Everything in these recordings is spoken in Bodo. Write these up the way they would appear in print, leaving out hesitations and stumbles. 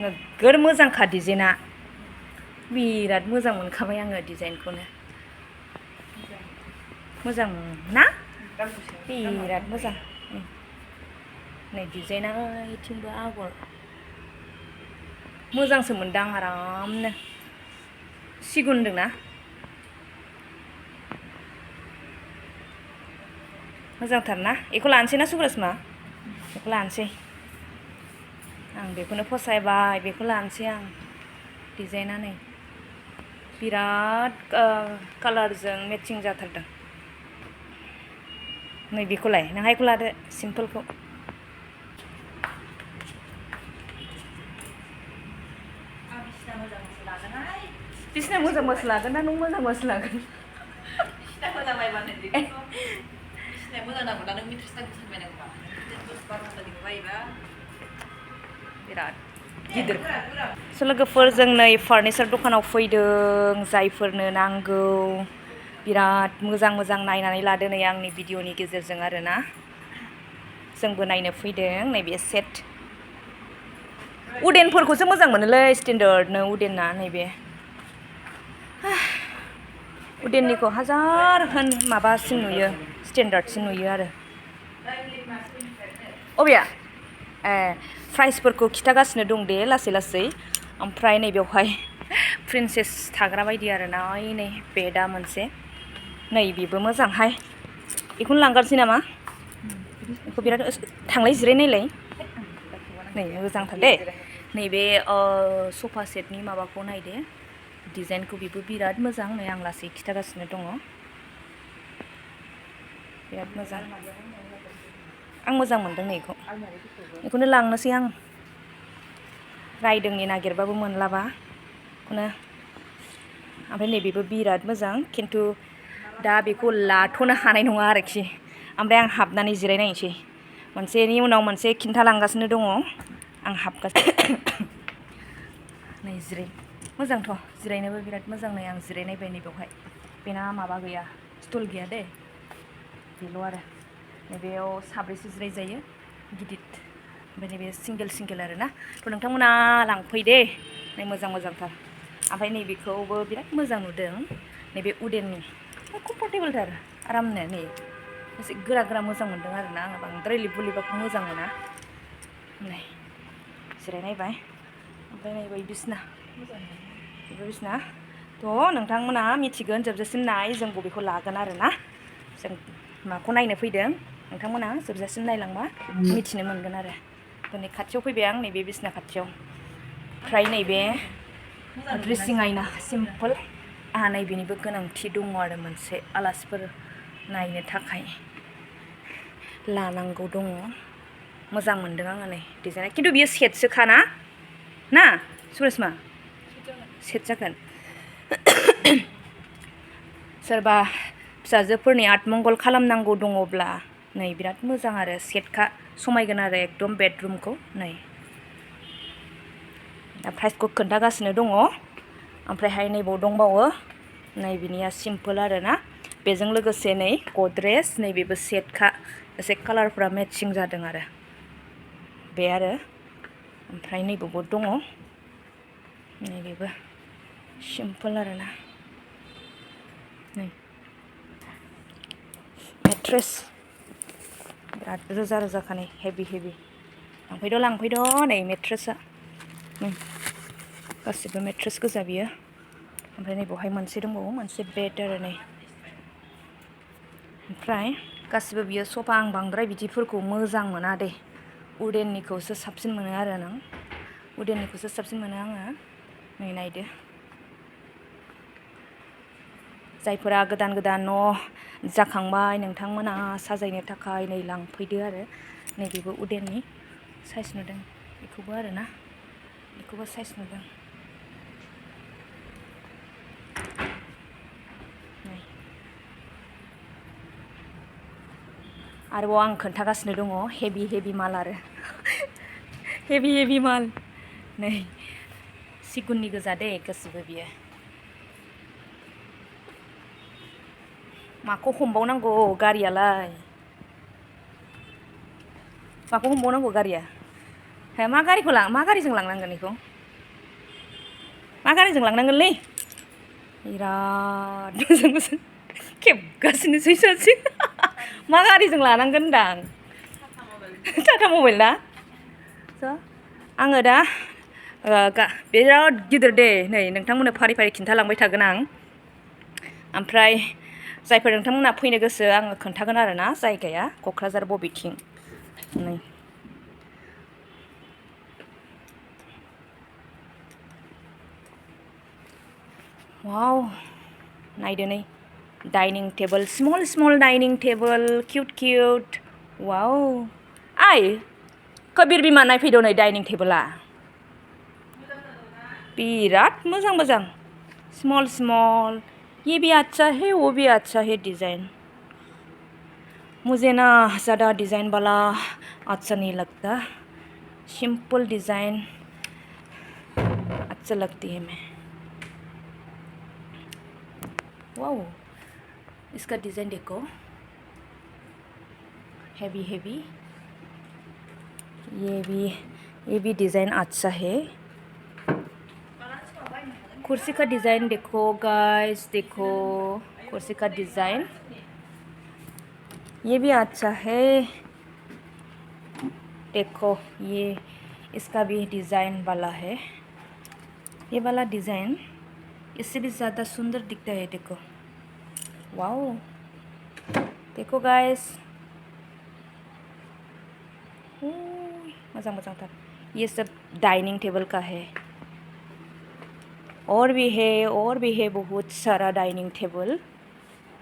नोगोर मोजांखा डिजाइना बिराद मोजां मोनखाबाय आङो डिजाइनखौनो मोजां ना बिराद मोजां नै डिजाइना इथिंबो आगर मोजांसो मोनदां आरामनो सिगुन होनदोंना मोजांथार ना बेखौ लानोसै ना सुब्रसमा बेखौ लानोसै आं बेखौनो फसायबाय बेखौ लानोसै आं डिजाइना नै बिराद कालारजों मेचिं जाथारदों नै बेखौलाय नोंहा बेखौ लादो सिम्पोलखौ बिसिना मोजां मासो लागोन ना नों मोजां मासो लागोन बिसिना मोजां बायबानो बिसिना मोजां नांगौ ना नों मिट्रेस नांगौ सानबायनांगौबा बायोबा बिराद गिदिर लोगोफोर जों नै फार्निचार दखानाव फैदों जायफोरनो नांगौ बिराद मोजां मोजां नायनानै लादो नै आंनि भिडिअनि गेजेरजों आरोना जोंबो नायनो फैदों नैबे सेट उदेनफोरखौसो मोजां मोनोलै स्टेन्डार्डनो उदेना नैबे उदेननिखौ हाजार होन माबासिन नुयो स्टेन्डार्डसिन नुयो आरो अबेया प्राइसफोरखौ खिथागासिनो दं दे लासै लासै ओमफ्राय नै बेवहाय प्रिन्सेस थाग्रा बायदि आरो ना नै बेदा मोनसे नै बेबो मोजांहाय बेखौनो लांगारसै नामा बेखौ बिराद थांलाय जिरायनायलाय नै मोजांथार दे नैबे सफा सेटनि माबाखौ नायदे डिजाइनखौ बेबो बिराद मोजां नै आं लासै खिथागासिनो दङ बिराद मोजां आं मोजां मोनदों नै बेखौनो लांनोसै आं रायदोंनि नागिरबाबो मोनलाबा बेखौनो ओमफ्राय नैबेबो बिराद मोजां खिन्थु दा बेखौ लाथ'नो हानाय नङा आरोखि ओमफ्राय आं हाबनानै जिरायनायनोसै मोनसेनि उनाव मोनसे खिन्थालांगासिनो दङ आं हाबगासिनो नै मोजांथ' जिरायनोबो बिराद मोजां नै आं जिरायनायबाय नै बेवहाय बेना माबा गैया स्टुल गैया दे बेल' आरो नैबेयाव साब्रैसो जिराय जायो गिदिर ओमफ्राय नैबे सिंगेल आरो ना थ' नोंथांमोना लांफै दे नै मोजां मोजांथार ओमफ्राय नैबेखौबो बिराद मोजां नुदों नैबे उदेननि कम्फर्टेबोलथार आरामनो नै एसे गोरा मोजां मोनदों आरो ना आङो बांद्राय लिबु लिबाबो मोजां मोना नै जिरायनायबाय ओमफ्राय नैबे बिसना बेबो बिसना थ' नोंथांमोना मिथिगोन जोबजासिम नाय जों बबेखौ लागोन आरो ना जों माखौ नायनो फैदों नोंथांमोना जोबजासिम नायलांबा मिथिनो मोनगोन आरो दिनै खाथियाव फैबाय आं नैबे बिसना खाथियाव ओमफ्राय नैबे ड्रेसिं आयना सिम्पोल आंहा नैबेनिबो गोनांथि दङ आरो मोनसे आलासिफोर नायनो थाखाय लानांगौ दङ मोजां मोनदों आङो नै डिजाइना खिन्थु बियो सेटसोखा ना सुरेसमा सेट जागोन सोरबा फिसाजोफोरनि आतमंगल खालामनांगौ दङब्ला नै बिराद मोजां आरो सेटखा समायगोन आरो एकदम बेडरुमखौ नै दा प्राइसखौ खोन्थागासिनो दङ ओमफ्रायहाय नैबाव दंबावो नै बिनिया सिम्पोल आरो ना बेजों लोगोसे नै गद्रेज नैबेबो सेटखा एसे कालारफ्रा मेचिं जादों आरो बे आरो ओमफ्राय नैबावबो दङ नैबेबो सिम्पोल आरो ना नै मेट्रेस बिराद रोजा नै हेभि लांफैद' नै मेट्रेसआ गासिबो मेट्रेस गोजा बियो ओमफ्राय नैबावहाय मोनसे दंबावो मोनसे बेड आरो नै ओमफ्राय गासिबो बियो सफा आं बांद्राय बिदिफोरखौ मोजां मोना दे उदेननिखौसो साबसिन मोनो आरो उदेननिखौसो साबसिन मोनो आङो नै नायदो जायफोरा गोदान न' जाखांबाय नोंथांमोना साजायनो थाखाय नै लांफैदो आरो नैबेबो उदेननि साइज नुदों बेखौबो आरो ना बेखौबो साइज नुदों आरोबाव आं खोन्थागासिनो दङ हेभि माल आरो हेभि माल नै सिगुननि गोजा दे गासिबो बियो माखौ हमबावनांगौ गारियालाय माखौ हमबावनांगौ गारिया मा गारिजों लांनांगोन बेखौ मा गारिजों लांनांगोनलै बिराद मोजां मोजां खेबगासिनोसै सासे मा गारिजों लानांगोन होनदां टाटा मबाइल ना आङो दा बिराद गिदिर दे नै नोंथांमोननो फारि फारि खिन्थालांबाय थागोन आं ओमफ्राय जायफोर नोंथांमोना फैनो गोसो आङो खोन्थागोन आरो ना जायगाया क'क्राझार बबेथिं नै वाव नायदो नै dining table small small dining table cute cute वाव आइ कबीर बिमा नायफैद' नै डाइनिं टेबला बिराद मोजां मोजां स्मॉल स्मॉल ये भी अच्छा है वो भी अच्छा है डिज़ाइन मुझे ना ज़्यादा डिज़ाइन वाला अच्छा नहीं लगता सिंपल डिज़ाइन अच्छा लगती है मैं वाओ इसका डिज़ाइन देखो हैवी हैवी ये भी डिज़ाइन अच्छा है कुर्सी का डिज़ाइन देखो गाइस देखो कुर्सी का डिज़ाइन ये भी अच्छा है देखो ये इसका भी डिज़ाइन वाला है ये वाला डिज़ाइन इससे भी ज़्यादा सुंदर दिखता है देखो वाओ देखो गाइस मज़ा मज़ा था ये सब डाइनिंग टेबल का है और भी है बहुत सारा डाइनिंग टेबल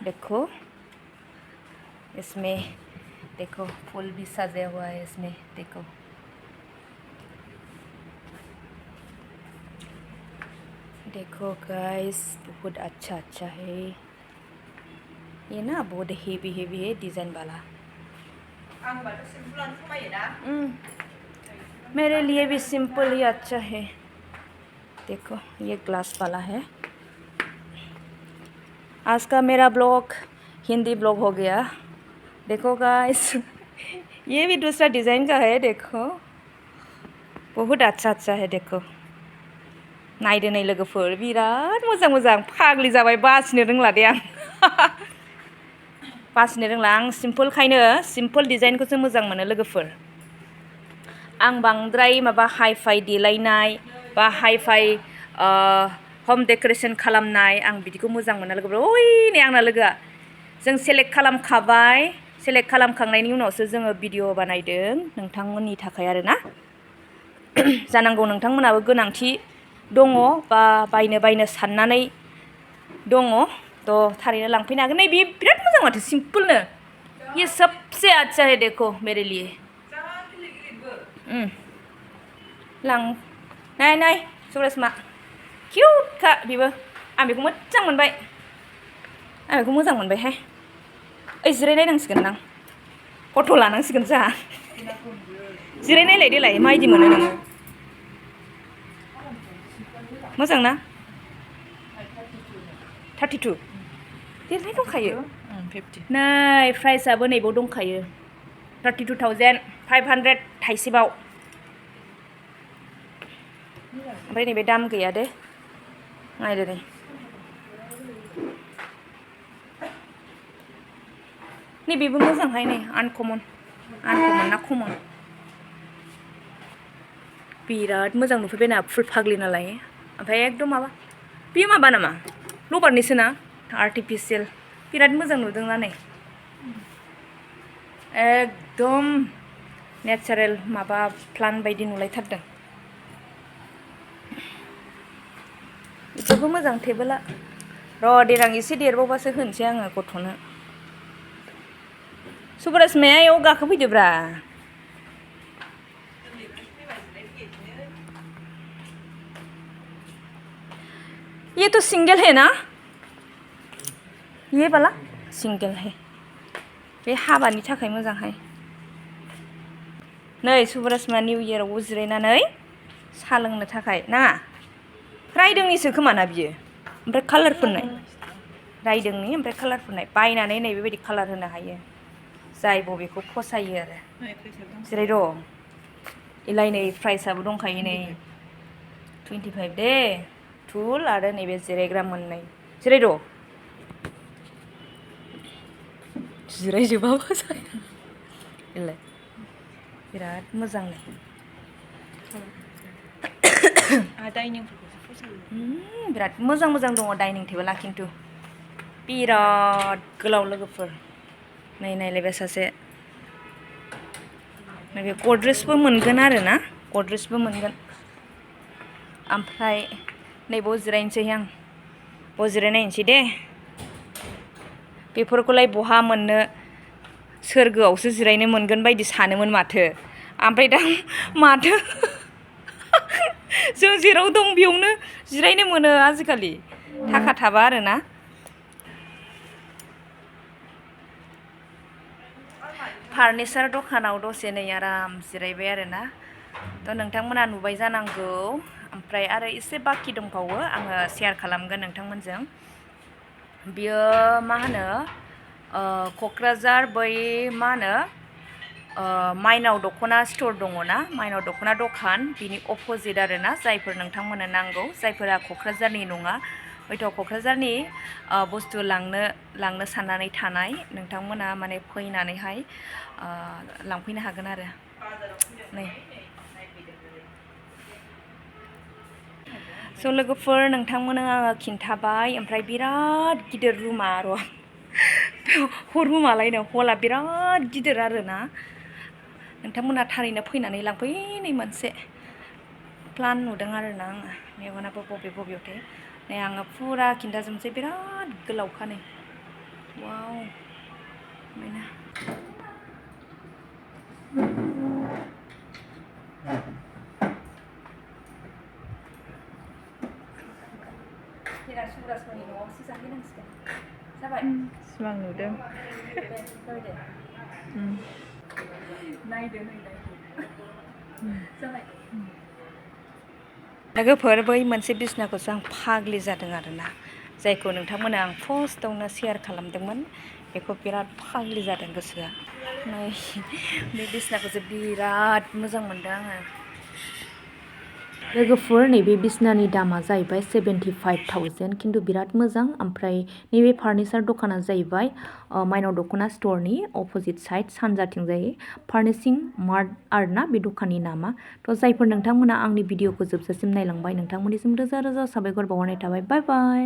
देखो इसमें देखो फूल भी सजा हुआ है इसमें देखो देखो गाइस बहुत अच्छा है ये ना बहुत हेवी है डिज़ाइन वाला मेरे लिए भी सिंपल ही अच्छा है देखो ये ग्लास वाला है आज का मेरा ब्लॉग हिंदी ब्लॉग हो गया देखो गाइस ये भी दूसरा डिज़ाइन का है देखो बहुत अच्छा है देखो नायदो नै लोगोफोर बिराद मोजां मोजां फाग्लि जाबाय बासिनो रोंला दे आं बासिनो रोंला आं सिम्पोलखायनो सिम्पोल डिजाइनखौसो मोजां मोनो लोगोफोर आं बांद्राय माबा हाइ-फाइ देलायनाय बा हाइ-फाइ होम डेकोरेशन खालामनाय आं बिदिखौ मोजां मोनो लोगोफोर ओइ नै आंना लोगोआ जों सेलेक्ट खालामखाबाय सेलेक्ट खालामखांनायनि उनावसो जोङो भिडिअ बानायदों नोंथांमोननि थाखाय आरो ना जानांगौ नोंथांमोनाबो गोनांथि दङ बा बायनो साननानै दङ तो थारैनो लांफैनो हागोन नै बे बिराद मोजां माथो सिम्पोलनो ये सबसे अच्छा है देखो मेरे लिए लां नाय सुरेशमा किउटखा बेबो आं बेखौ मोजां मोनबाय आं बेखौ मोजां मोनबायहाय ओइ जिरायनायनांसिगोन दां फट' लानांसिगोन जोंहा जिरायनायलाय देलाय माबायदि मोनो नोङो मोजां ना 32 देरनाय दंखायो नै प्राइसआबो नैबाव दंखायो 32,500 थाइसेबाव ओमफ्राय नैबे दाम गैया दे नायदो नै नैबेबो मोजांहाय नै आनकमन ना कमन बिराद मोजां नुफैबाय ना फुल फाग्लि नालाय ओमफ्राय एकदम माबा बेयो माबा नामा लबारनिसो ना आर्टिफिशियेल बिराद मोजां नुदोंना नै एकदम नेचारेल माबा प्लान्ट बायदि नुलायथारदों बेबो मोजां टेबोला र' देनां एसे देरबावबासो होनोसै आङो गथ'नो सुब्रास मायाव गाखोफैदोब्रा ये तो सिंगल है ना ये वाला सिंगल है बे हाबानि थाखाय मोजांहाय नै सुब्रासमा निउ इयारावबो जिरायनानै साहा लोंनो थाखाय ना रायदोंनिसो खोमा ना बियो ओमफ्राय कालार फुननाय रायदोंनि ओमफ्राय कालार फुननाय बायनानै नै बेबायदि कालार होनो हायो जाय बबेखौ फसायो आरो जिराय र' इलाय नै प्राइसआबो दंखायो नै 25 दे टुल आरो नैबे जिरायग्रा मोननै जिरायद' जिरायजोबाबो जाया इलाय बिराद मोजां डाइनिंफोरखौसो फसायो बिराद मोजां मोजां दङ डाइनिं टेबोला खिन्थु बिराद गोलाव लोगोफोर नै नायलायबाय सासे नैबे गद्रेजबो मोनगोन आरो ना गद्रेजबो मोनगोन ओमफ्राय नैबाव जिरायनोसै आं बाव जिरायनायनोसै दे बेफोरखौलाय बहा मोननो सोरगोआवसो जिरायनो मोनगोन बायदि सानोमोन माथो ओमफ्राय दा माथो जों जेराव दं बेयावनो जिरायनो मोनो आजिखालि थाखा थाबा आरोना फार्निचार दखानाव दसे नै आराम जिरायबाय आरोना थ' नोंथांमोना नुबाय जानांगौ ओमफ्राय आरो एसे बाखि दंबावो आङो शेयार खालामगोन नोंथांमोनजों बियो मा होनो क'क्राझार बै मा होनो माइनाव दख'ना स्ट'र दङ ना माइनाव दख'ना दखान बिनि अपोजिट आरोना जायफोर नोंथांमोननो नांगौ जायफोरा क'क्राझारनि नङा हयथ' क'क्राझारनि बुस्थु लांनो साननानै थानाय नोंथांमोना माने फैनानैहाय लांफैनो हागोन आरो नै स' लोगोफोर नोंथांमोननो आङो खिन्थाबाय ओमफ्राय बिराद गिदिर रुमा र' रुमालायनो हला बिराद गिदिर आरोना नोंथांमोना थारैनो फैनानै लांफैनाय मोनसे प्लान नुदों आरोना आङो मेगनाबो बबे बबेयावथाय नै आङो फुरा खिन्थाजोबनोसै बिराद गोलावखा नै वाव बेनो सुब्रासमोननि न'आवसो जाहैनांसिगोन जाबाय सिमां नुदों दे जाबाय दे नायदो नै जाबाय लोगोफोर बै मोनसे बिसनाखौसो आं फाग्लि जादों आरोना जायखौ नोंथांमोना आं फार्स्टआवनो शेयार खालामदोंमोन बेखौ बिराद फाग्लि जादों गोसोआ नै बे बिसनाखौसो बिराद मोजां मोनदों आङो लोगोफोर नैबे बिसनानि दामा जाहैबाय 75,000 खिन्थु बिराद मोजां ओमफ्राय नैबे फार्निचार दखाना जाहैबाय माइनाव दख'ना स्ट'रनि अपोजिट साइड सानजाथिंजाय फार्निशिं मार्ट आरोना बे दखाननि नामा थ' जायफोर नोंथांमोना आंनि भिडिअखौ जोबजासिम नायलांबाय नोंथांमोननिसिम रोजा रोजा साबायखर बावहरनाय थाबाय बाय बाय